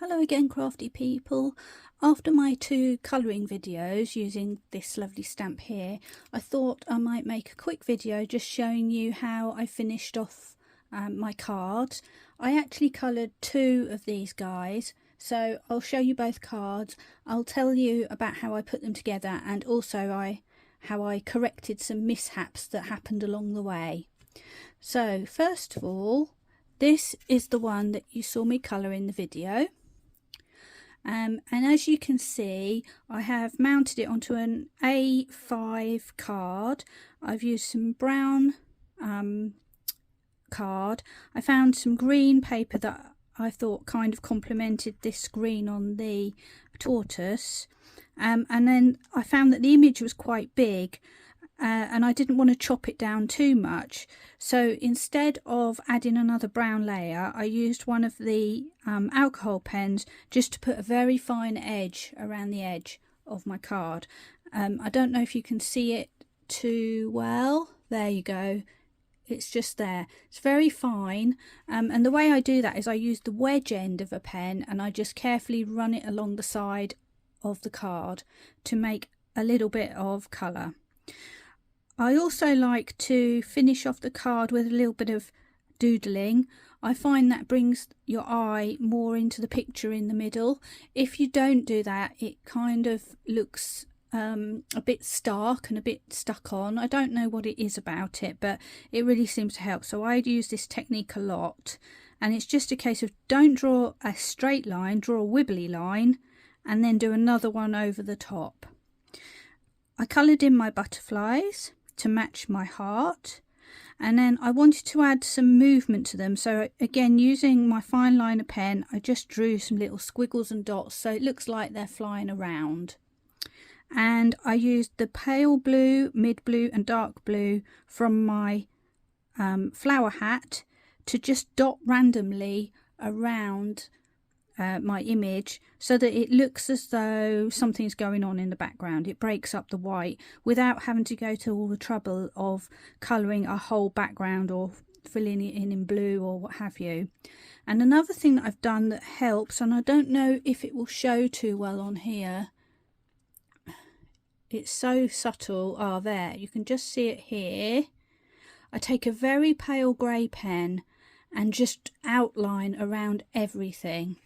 Hello again, crafty people. After my two colouring videos using this lovely stamp here, I thought I might make a quick video just showing you how I finished off my cards. I actually coloured two of these guys, so I'll show you both cards. I'll tell you about how I put them together and also how I corrected some mishaps that happened along the way. So first of all, this is the one that you saw me colour in the video. And as you can see, I have mounted it onto an A5 card. I've used some brown card. I found some green paper that I thought kind of complemented this green on the tortoise. And then I found that the image was quite big. And I didn't want to chop it down too much, so instead of adding another brown layer, I used one of the alcohol pens just to put a very fine edge around the edge of my card. I don't know if you can see it too well. There you go. It's just there. It's very fine, and the way I do that is I use the wedge end of a pen and I just carefully run it along the side of the card to make a little bit of colour. I also like to finish off the card with a little bit of doodling. I find that brings your eye more into the picture in the middle. If you don't do that, it kind of looks a bit stark and a bit stuck on. I don't know what it is about it, but it really seems to help. So I use this technique a lot, and it's just a case of don't draw a straight line, draw a wibbly line, and then do another one over the top. I coloured in my butterflies to match my heart, and then I wanted to add some movement to them, so again using my fine liner pen I just drew some little squiggles and dots so it looks like they're flying around. And I used the pale blue, mid blue and dark blue from my flower hat to just dot randomly around my image so that it looks as though something's going on in the background. It breaks up the white without having to go to all the trouble of colouring a whole background or filling it in blue or what have you. And another thing that I've done that helps, and I don't know if it will show too well on here, it's so subtle. There, you can just see it here. I take a very pale grey pen and just outline around everything.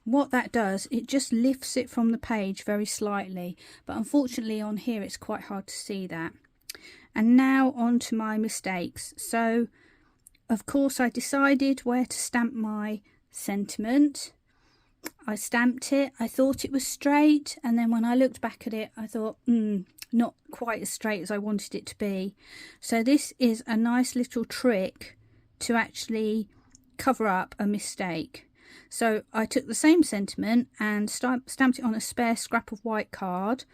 What that does, it just lifts it from the page very slightly, but unfortunately on here it's quite hard to see that. And now on to my mistakes. So of course I decided where to stamp my sentiment. I stamped it, I thought it was straight, and then when I looked back at it I thought not quite as straight as I wanted it to be. So this is a nice little trick to actually cover up a mistake. So I took the same sentiment and stamped it on a spare scrap of white card,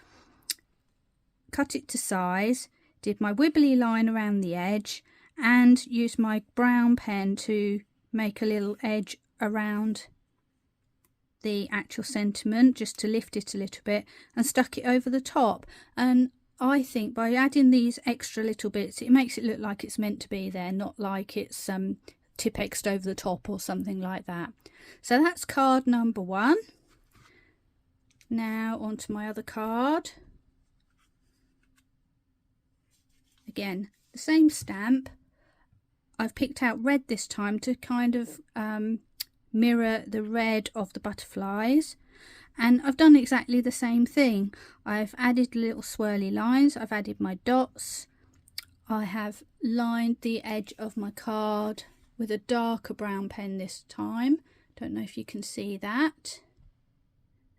cut it to size, did my wibbly line around the edge, and used my brown pen to make a little edge around the actual sentiment just to lift it a little bit, and stuck it over the top. And I think by adding these extra little bits it makes it look like it's meant to be there, not like it's Tipp-Ex'd over the top or something like that. So that's card number one. Now onto my other card. Again, the same stamp. I've picked out red this time to kind of mirror the red of the butterflies, and I've done exactly the same thing. I've added little swirly lines, I've added my dots, I have lined the edge of my card with a darker brown pen this time. Don't know if you can see that.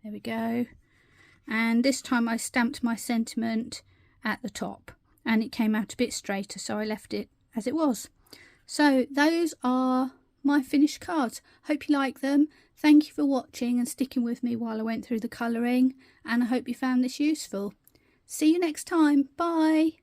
There we go. And this time I stamped my sentiment at the top and it came out a bit straighter, so I left it as it was. So those are my finished cards. Hope you like them. Thank you for watching and sticking with me while I went through the colouring, and I hope you found this useful. See you next time. Bye.